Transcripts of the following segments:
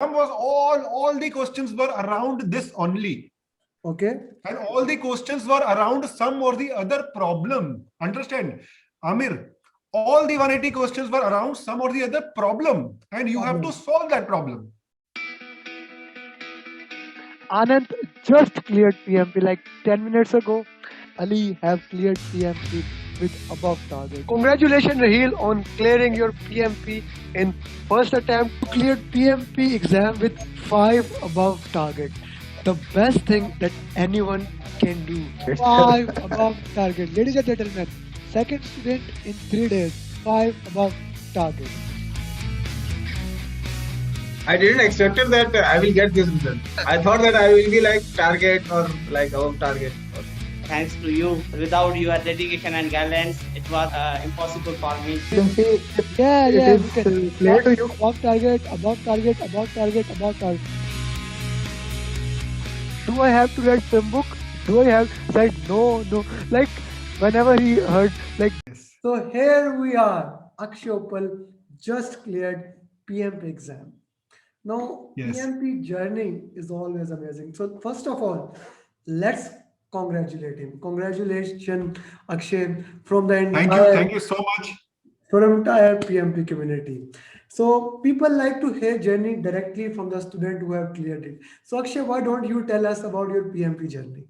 was all the questions were around this only. Okay. And all the questions were around some or the other problem. Understand, Amir? All the 180 questions were around some or the other problem, and you have to solve that problem. Anand just cleared PMP like 10 minutes ago. Ali have cleared PMP with above target. Congratulations, Raheel, on clearing your PMP in first attempt. You cleared PMP exam with 5 above target. The best thing that anyone can do. 5 above target. Ladies and gentlemen, second student in 3 days. 5 above target. I didn't expect it that I will get this result. I thought that I will be like target or like above target. Thanks to you. Without your dedication and guidance, it was impossible for me. Yeah, it is clear to you. Above target, above target, above target, above target. Do I have to write swim book? Do I have said no? Like whenever he heard like. So here we are. Akshay Uppal just cleared PMP exam. Now, Yes. PMP journey is always amazing. So first of all, let's congratulate him. Congratulations, Akshay, from the Thank you so much. from entire PMP community. So people like to hear journey directly from the student who have cleared it. So Akshay, why don't you tell us about your PMP journey?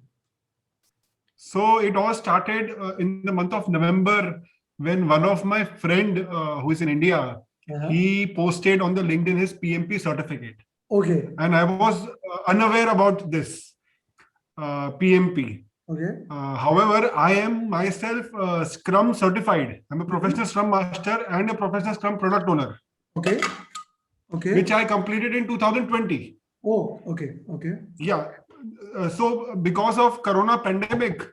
So it all started in the month of November when one of my friend who is in India, he posted on the LinkedIn his PMP certificate. Okay. And I was unaware about this PMP. Okay. However, I am myself Scrum certified. I'm a professional Scrum Master and a professional Scrum Product Owner. Okay. Okay. Which I completed in 2020. Oh, okay. Okay. Yeah. So because of Corona pandemic,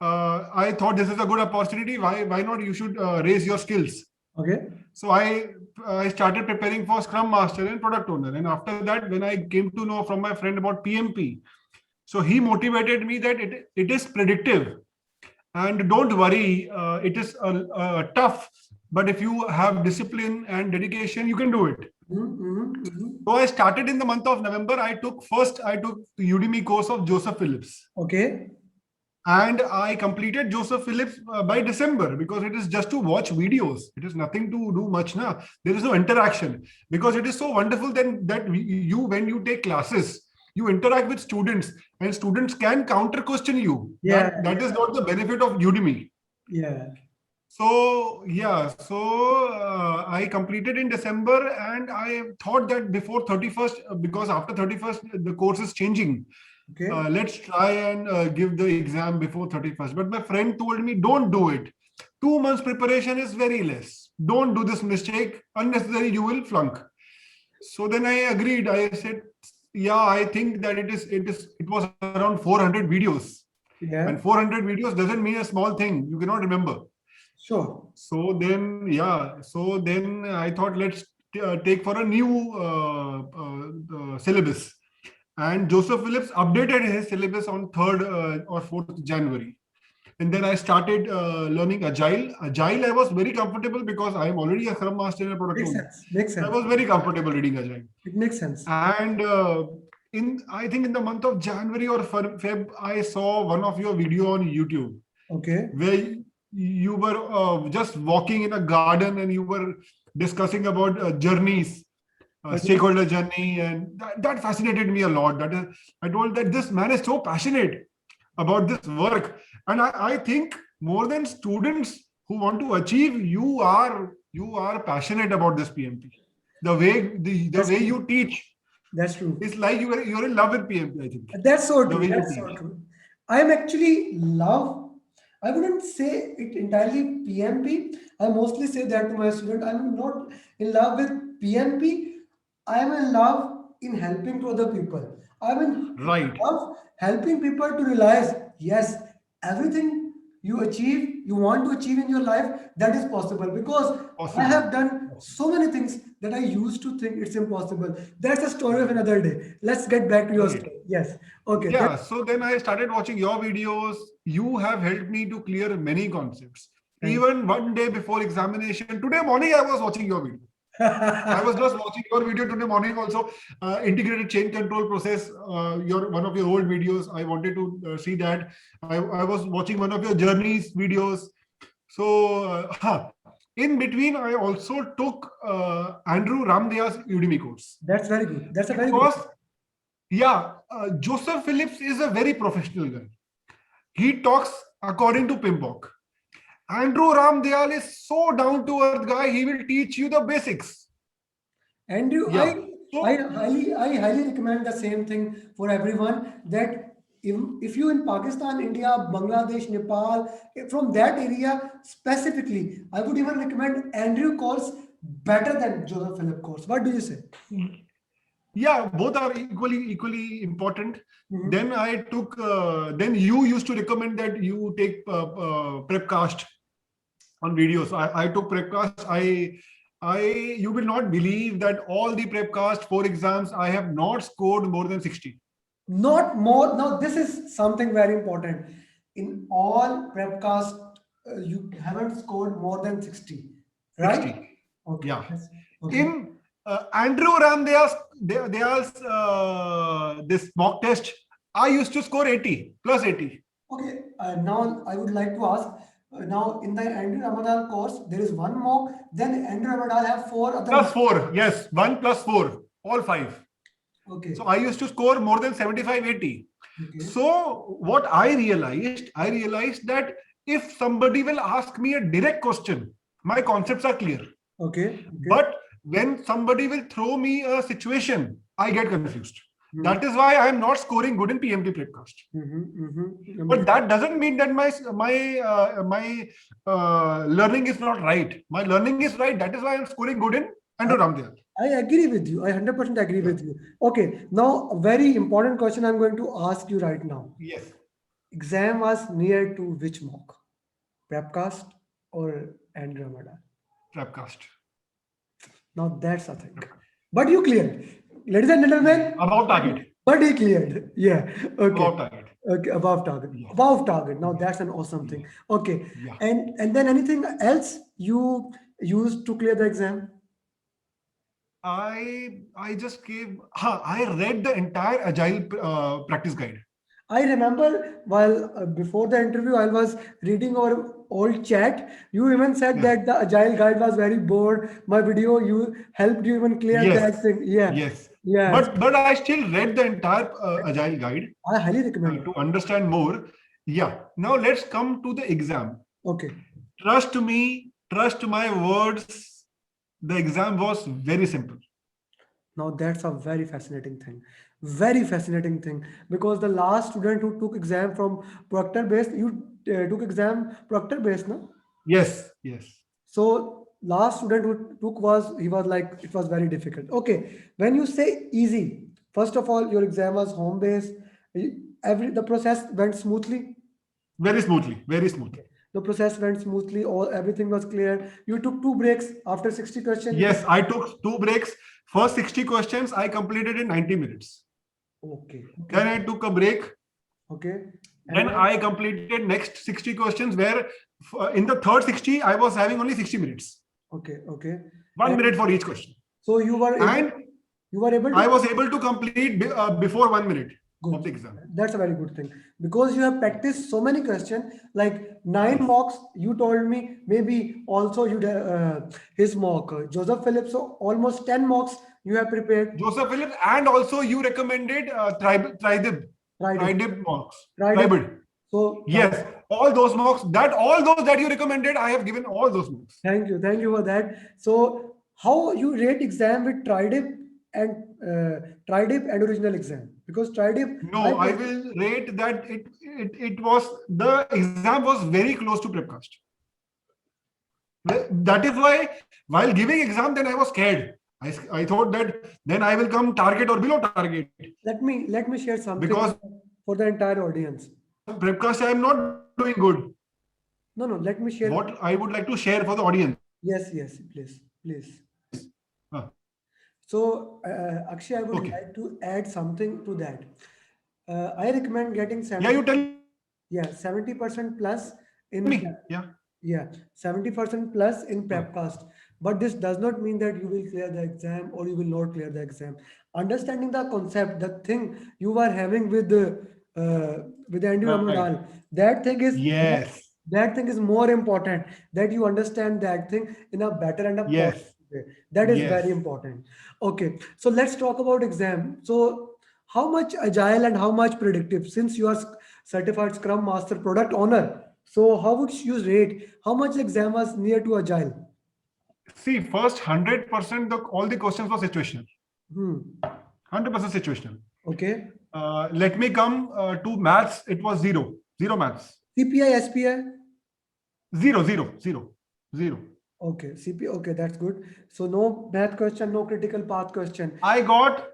I thought this is a good opportunity. Why not? You should raise your skills. Okay. So I started preparing for Scrum Master and Product Owner. And after that, when I came to know from my friend about PMP, so he motivated me that it is predictive. And don't worry, it is tough. But if you have discipline and dedication, you can do it. So I started in the month of November. I took the Udemy course of Joseph Phillips. Okay. And I completed Joseph Phillips by December because it is just to watch videos. It is nothing to do much now. There is no interaction because it is so wonderful then that when you take classes, you interact with students and students can counter question you. Yeah. That is not the benefit of Udemy. Yeah. So I completed in December and I thought that before 31st, because after 31st, the course is changing. Okay. Let's try and give the exam before 31st. But my friend told me, don't do it. 2 months preparation is very less. Don't do this mistake. Unnecessary, you will flunk. So then I agreed. I said, yeah, I think that it was around 400 videos. Yeah. And 400 videos doesn't mean a small thing. You cannot remember. Sure. So then I thought, let's take for a new syllabus. And Joseph Phillips updated his syllabus on 3rd or 4th January. And then I started learning Agile. Agile, I was very comfortable because I am already a Scrum Master and a product owner. Makes sense. I was very comfortable reading Agile. It makes sense. And I think in the month of January or Feb, I saw one of your video on YouTube. Okay. Where you were just walking in a garden and you were discussing about journeys. Stakeholder journey, and that fascinated me a lot. I told that this man is so passionate about this work, and I think more than students who want to achieve, you are passionate about this PMP. The way you teach, that's true. It's like you're in love with PMP. I think that's so true. That's so true. I'm actually I wouldn't say it entirely PMP. I mostly say that to my student. I'm not in love with PMP. I am in love in helping to other people. I'm in love helping people to realize, yes, everything you want to achieve in your life, that is possible. Because I have done so many things that I used to think it's impossible. That's a story of another day. Let's get back to your story. Yes. Okay. Yeah. So then I started watching your videos. You have helped me to clear many concepts. Even one day before examination, today morning I was watching your video. I was just watching your video today morning also, integrated chain control process, one of your old videos. I wanted to see that. I was watching one of your journeys videos. So, in between, I also took Andrew Ramdea's Udemy course. That's very good. That's a very good. Because, yeah, Joseph Phillips is a very professional guy. He talks according to PMBOK. Andrew Ramdayal is so down to earth guy. He will teach you the basics. Andrew, Yeah. So- I highly recommend the same thing for everyone, that if you in Pakistan, India, Bangladesh, Nepal, from that area specifically, I would even recommend Andrew course better than Joseph Philip course. What do you say? Yeah, both are equally important. Mhm. Then I took. Then you used to recommend that you take Prepcast on videos. I took Prepcast. You will not believe that all the Prepcast 4 exams I have not scored more than 60. Not more. Now, this is something very important. In all prepcast, you haven't scored more than 60, right? 60. Okay. Yeah. Yes. Okay. In Andrew Ramdayal's this mock test, I used to score 80 plus 80. Okay. Now, I would like to ask. Now, in the Andrew Ramadan course, there is one mock. Then Andrew Ramadan have 4 other. Plus 4. Yes, 1 plus 4. All 5. Okay. So I used to score more than 75, 80. Okay. So what I realized that if somebody will ask me a direct question, my concepts are clear. Okay. Okay. But when somebody will throw me a situation, I get confused. Mhm. That is why I am not scoring good in PMT Prepcast. But that doesn't mean that my learning is not right. My learning is right. That is why I'm scoring good in Andrew Ramdayal. I agree with you. I 100% agree with you. Okay. Now, a very important question I'm going to ask you right now. Yes. Exam was near to which mock? Prepcast or Andrew Ramadan? Prepcast. Now that's a thing. But you cleared. Ladies and gentlemen, Above target. but he cleared. Yeah. Okay. Above target. Okay. Above target. Yeah. Above target. Now that's an awesome thing. Okay. Yeah. And then anything else you used to clear the exam? I just gave. I read the entire Agile practice guide. I remember while before the interview, I was reading our old chat. You even said Yeah. that the agile guide was very bored. My video, you helped you even clear Yes. that thing. Yeah. Yes. Yeah. But I still read the entire Agile guide I highly recommend it. to understand more. Yeah. Now let's come to the exam. Okay. Trust me. Trust my words. The exam was very simple. Now that's a very fascinating thing. Very fascinating thing, because the last student who took exam from Proctor based, you took exam Proctor based, no? Yes. Yes. So last student who took he was like, it was very difficult. Okay, when you say easy, first of all, your exam was home based. The process went smoothly. Very smoothly. Very smoothly. The process went smoothly. Everything was clear. You took 2 breaks after 60 questions. Yes. I took 2 breaks. First 60 questions I completed in 90 minutes. Okay. Then I took a break. Okay. And Then I completed next 60 questions where in the third 60, I was having only 60 minutes. Okay. Okay. 1 And- minute for each question. So you were able, And to. I was able to complete before 1 minute Good. of the exam. That's a very good thing, because you have practiced so many questions, like 9 mocks. You told me maybe also you his mock Joseph Phillips. So almost 10 mocks you have prepared. Joseph Phillips, and also you recommended Tridib mocks. Tridib. Tribid. So Yes, all those mocks, all those that you recommended, I have given all those mocks. thank you for that. So how you rate exam with Tridib and original exam? Because Tridib. No, I will rate that the exam was very close to Prepcast. That is why while giving exam, then I was scared. I thought that then I will come target or below target. Let me share something Because- for the entire audience. Prepcast, I am not doing good. No, let me share. What I would like to share for the audience. Yes, please. Ah. So, Akshay, I would Okay. like to add something to that. I recommend getting 70, Yeah, you tell 70% plus in me. Yeah. 70% plus in Prepcast, But this does not mean that you will clear the exam or you will not clear the exam. Understanding the concept, the thing you are having with Andy Right. Ramadhan, that thing is Yes. that thing is more important, that you understand that thing in a better and a Yes. positive way. That is Yes. very important. Okay, so let's talk about exam. So how much agile and how much predictive, since you are certified Scrum Master product owner, so how would you rate how much exam was near to agile? See, first 100%, all the questions were situational. Hmm. 100% situational. Okay. Let me come to maths. It was zero. Zero maths. CPI, SPI? Zero, zero, zero, zero. Okay, CPI. Okay, that's good. So no math question, no critical path question. I got,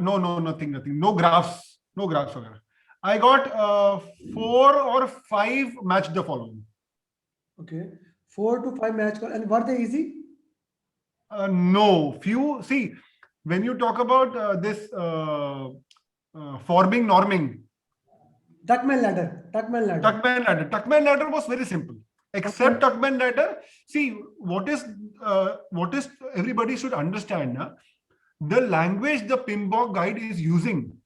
no, nothing. No graphs. No graphs. I got 4 or 5 match the following. Okay, 4 to 5 match, and were they easy? No, few. See, when you talk about this forming, norming, Tuckman ladder. Tuckman ladder was very simple. Except Tuckman ladder. See, what is everybody should understand. The language the PMBOK guide is using,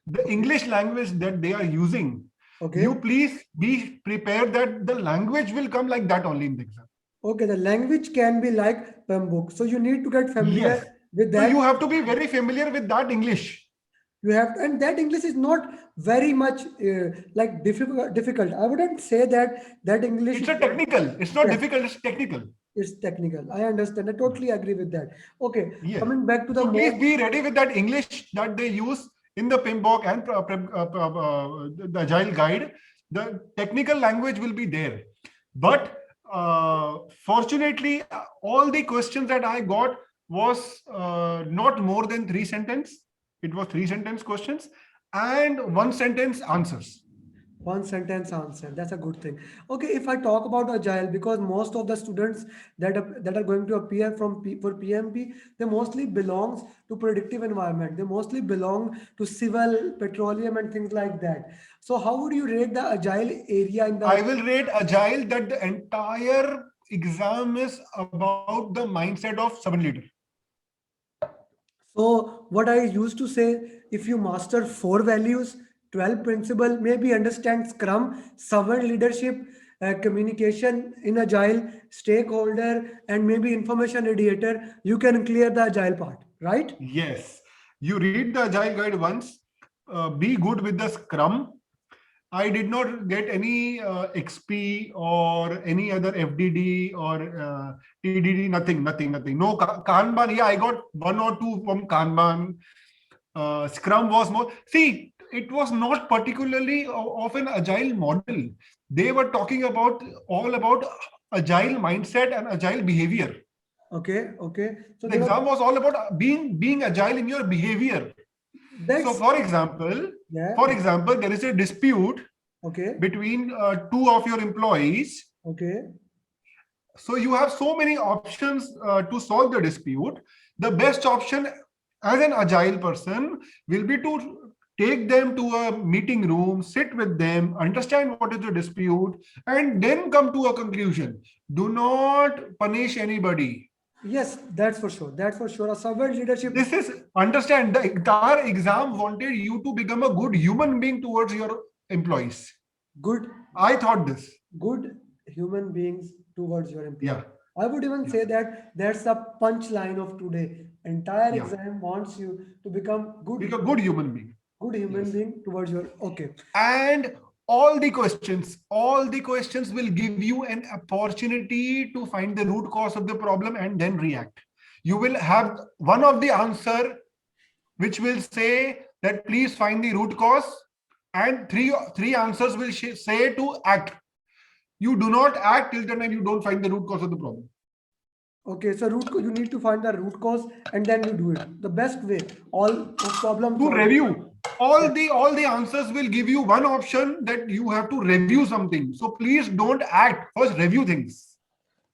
the English language that they are using. Okay. You please be prepared that the language will come like that only in the exam. Okay, the language can be like PMBOK. So you need to get familiar Yes. with So that. you have to be very familiar with that English. You have, and that English is not very much like difficult. I wouldn't say that English. It's a technical. It's not Yeah. difficult. It's technical. It's technical. I understand. I totally agree with that. Okay, Yes. coming back to the So please be ready with that English that they use in the PMBOK and the Agile guide. The technical language will be there. But fortunately, all the questions that I got was not more than 3 sentences. It was 3 sentence questions and 1 sentence answers. 1 sentence answer. That's a good thing. Okay, if I talk about agile, because most of the students that are going to appear for PMP, they mostly belongs to predictive environment. They mostly belong to civil, petroleum, and things like that. So how would you rate the agile area in the? I will rate agile that the entire exam is about the mindset of servant leader. So what I used to say, if you master 4 values, 12 principle, maybe understand Scrum, servant leadership, communication in agile, stakeholder, and maybe information radiator, you can clear the agile part, right? Yes. You read the agile guide once, be good with the Scrum. I did not get any XP or any other FDD or TDD, nothing. No Kanban. Yeah, I got 1 or 2 from Kanban. Scrum was more. See, it was not particularly of an agile model. They were talking about all about agile mindset and agile behavior. Okay. So the exam was all about being agile in your behavior. So for example, there is a dispute between 2 of your employees. Okay. So you have so many options to solve the dispute. The best option as an agile person will be to take them to a meeting room, sit with them, understand what is the dispute, and then come to a conclusion. Do not punish anybody. Yes, that's for sure. A servant leadership. This is, understand, the entire exam wanted you to become a good human being towards your employees. Good. I thought this. Good human beings towards your employees. Yeah. I would even say that that's the punchline of today. Entire exam wants you to become good. Be a good human being. Good human being towards your, okay. And all the questions will give you an opportunity to find the root cause of the problem and then react. You will have one of the answer which will say that please find the root cause, and three answers will say to act. You do not act till the time you don't find the root cause of the problem. Okay, so you need to find the root cause and then you do it. The best way, all problem to review. All the answers will give you one option that you have to review something. So please don't act. First, review things.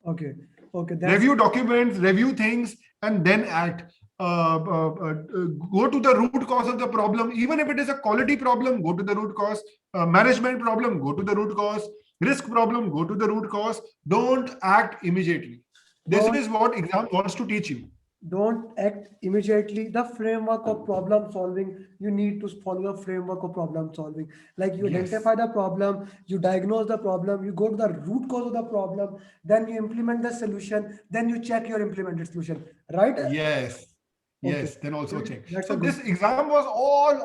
Okay. Review documents, review things, and then act. Go to the root cause of the problem. Even if it is a quality problem, go to the root cause. Management problem, go to the root cause. Risk problem, go to the root cause. Don't act immediately. This Don't- is what exam wants to teach you. Don't act immediately. The framework of problem solving, you need to follow the framework of problem solving. Like you Yes. identify the problem, you diagnose the problem, you go to the root cause of the problem, then you implement the solution, then you check your implemented solution. Right? Yes. Okay. Yes. Then also check. That's So a good- this exam was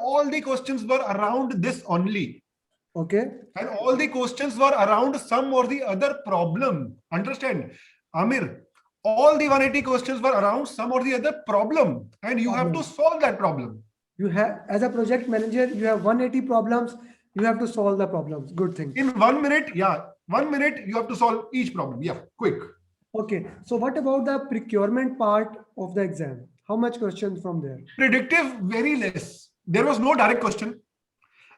all the questions were around this only. Okay. And all the questions were around some or the other problem. Understand? Amir, all the 180 questions were around some or the other problem. And you have to solve that problem. You have, as a project manager, you have 180 problems. You have to solve the problems. Good thing. In 1 minute, yeah, 1 minute, you have to solve each problem. Yeah, quick. Okay. So what about the procurement part of the exam? How much questions from there? Predictive, very less. There was no direct question.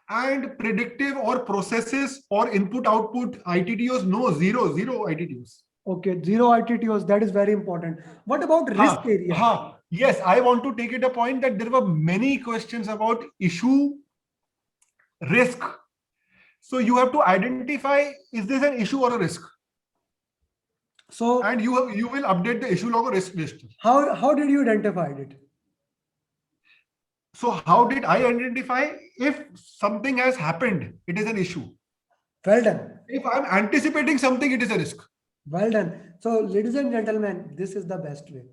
And predictive or processes or input output ITTOs, no, zero ITTOs. Okay. Zero ITTOs. That is very important. What about risk area? Yes, I want to take it a point that there were many questions about issue, risk. So you have to identify, is this an issue or a risk? So And you will update the issue log or risk list. how did you identify it? So how did I identify if something has happened, it is an issue. Well done. If I'm anticipating something, it is a risk. Well done. So, ladies and gentlemen, this is the best way.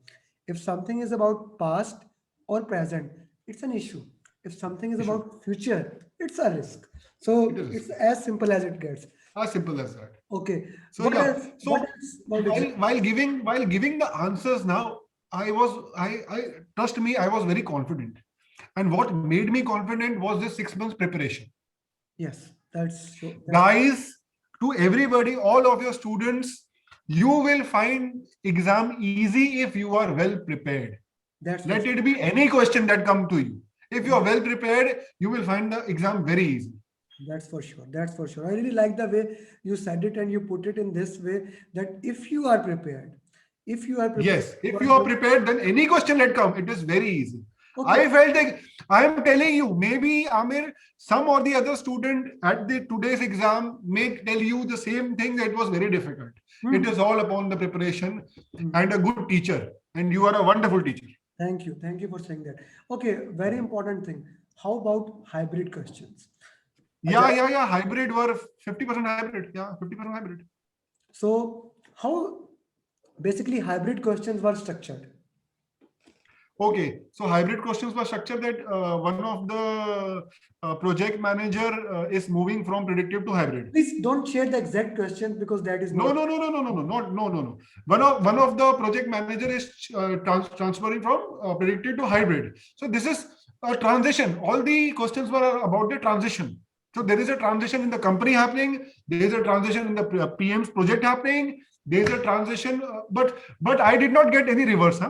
If something is about past or present, it's an issue. If something is about future, it's a risk. So, It is. it's as simple as it gets. As simple as that. Okay. So, What yeah. else? So What else about exam? while giving the answers now, I trust me, I was very confident. And what made me confident was this 6 months preparation. Yes, that's so. Guys, to everybody, all of your students, you will find exam easy if you are well prepared. That's Let it be any question that come to you. If you are well prepared, you will find the exam very easy. That's for sure. That's for sure. I really like the way you said it and you put it in this way that if you are prepared, Yes, if you are prepared, then any question that come, it is very easy. Okay. I felt like I am telling you, maybe Amir, some or the other student at the today's exam may tell you the same thing, that it was very difficult. It is all upon the preparation and a good teacher. And you are a wonderful teacher. Thank you. Thank you for saying that. Okay, very important thing. How about hybrid questions? Yeah. Hybrid were 50% hybrid. Yeah, 50% hybrid. So how basically hybrid questions were structured? Okay, so hybrid questions were structured that one of the project manager is moving from predictive to hybrid. Please don't share the exact question because that is No. One of the project manager is transferring from predictive to hybrid. So this is a transition. All the questions were about the transition. So there is a transition in the company happening. There is a transition in the PM's project happening. There is a transition, but I did not get any reverse,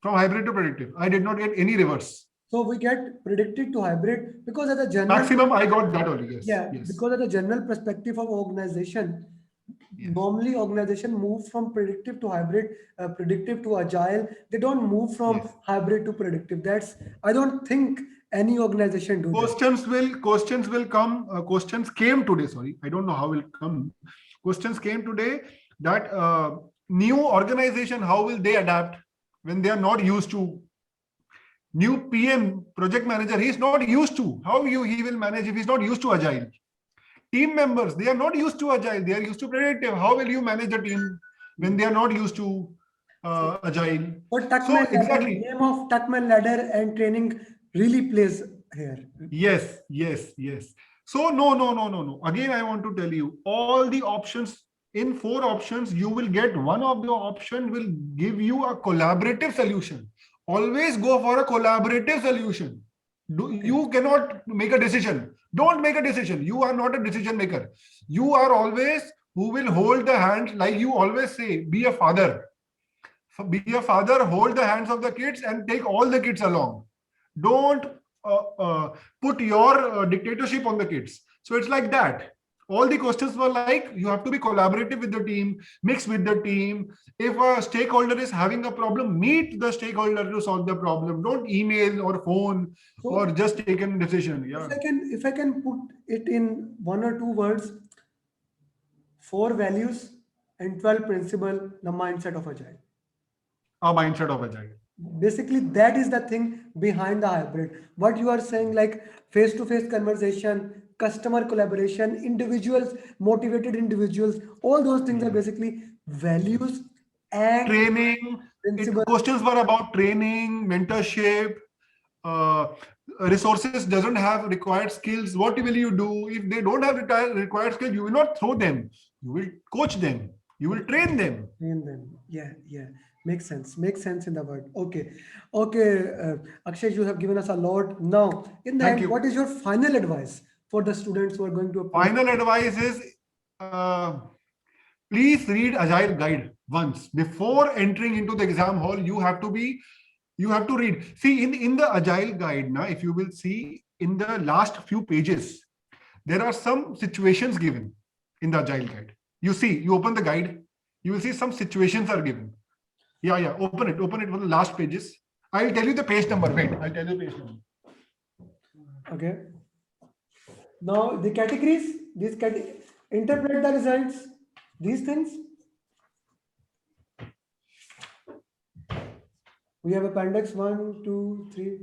from hybrid to predictive. I did not get any reverse. So we get predicted to hybrid because at the general Maximum I got that only. Yes. yeah, Yes. because at the general perspective of organization, Yes. normally organization move from predictive to hybrid, predictive to agile. They don't move from Yes. hybrid to predictive. That's I don't think any organization do that. Questions will come. Questions came today. Sorry, I don't know how will come. Questions came today that new organization, how will they adapt when they are not used to new PM project manager? He is not used to how he will manage if he's not used to agile. Team members, they are not used to agile. They are used to predictive. How will you manage the team when they are not used to agile? But Tuckman So, ladder, exactly. game of Tuckman ladder and training really plays here. Yes. So no. Again, I want to tell you, all the options, in 4 options, you will get one of the option will give you a collaborative solution. Always go for a collaborative solution. You cannot make a decision. Don't make a decision. You are not a decision maker. You are always who will hold the hand, like you always say, be a father. Be a father, hold the hands of the kids and take all the kids along. Don't put your dictatorship on the kids. So it's like that. All the questions were like, you have to be collaborative with the team, mix with the team. If a stakeholder is having a problem, meet the stakeholder to solve the problem. Don't email or phone or just take a decision. Yeah. If I can put it in 1 or 2 words, 4 values and 12 principle, the mindset of agile. a mindset of agile. Basically, that is the thing behind the hybrid. What you are saying, like face-to-face conversation, customer collaboration, individuals, motivated individuals, all those things are basically values and Training, principles. questions were about training, mentorship, resources doesn't have required skills. What will you do if they don't have required skills? You will not throw them. You will coach them. You will train them. In them. Yeah, yeah. Makes sense. Makes sense in the word. Okay. Okay. Akshay, you have given us a lot. Now, in the Thank end, you. what is your final advice for the students who are going to apply? Final advice is please read Agile Guide once before entering into the exam hall. You have to read. See, in the Agile Guide now, if you will see in the last few pages, there are some situations given in the Agile Guide. You see, you open the guide, you will see some situations are given. Yeah, open it for the last pages. I will tell you the page number. Wait, I'll tell you the page number. Okay. Now, the categories, interpret the results, these things. We have appendix 1, 2, 3.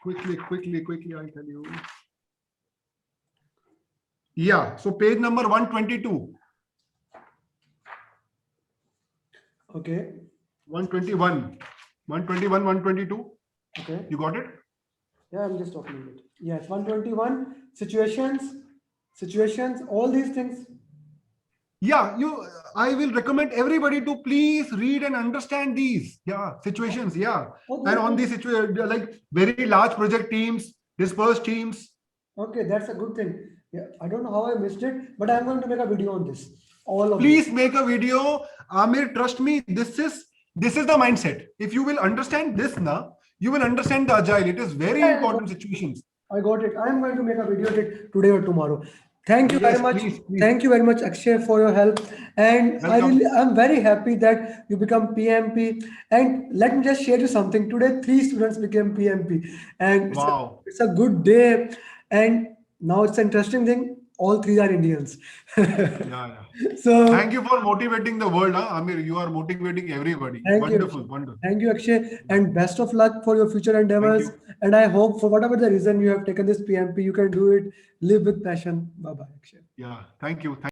Quickly, I'll tell you. Yeah, so page number 122, Okay. 121, 121, 122. Okay. You got it? Yeah, I'm just opening it. Yes, 121 situations, all these things. Yeah, I will recommend everybody to please read and understand these. Yeah, situations. Yeah. Okay. And on these situations, like very large project teams, dispersed teams. Okay, that's a good thing. Yeah, I don't know how I missed it, but I'm going to make a video on this. All of Please make a video. Amir, trust me, this is the mindset. If you will understand this now, you will understand the agile. It is very important situations. I got it. I'm going to make a video of it today or tomorrow. Thank you Yes, very much. please. Thank you very much, Akshay, for your help. And Welcome. I'm very happy that you become PMP. And let me just share you something. Today, 3 students became PMP. And Wow. it's a good day. And now it's an interesting thing. All 3 are Indians. Yeah. So Thank you for motivating the world, huh? Amir. You are motivating everybody. Thank you. Wonderful. Thank you, Akshay, and best of luck for your future endeavors. Thank And I hope, for whatever the reason you have taken this PMP, you can do it. Live with passion. Bye bye, Akshay. Yeah, thank you.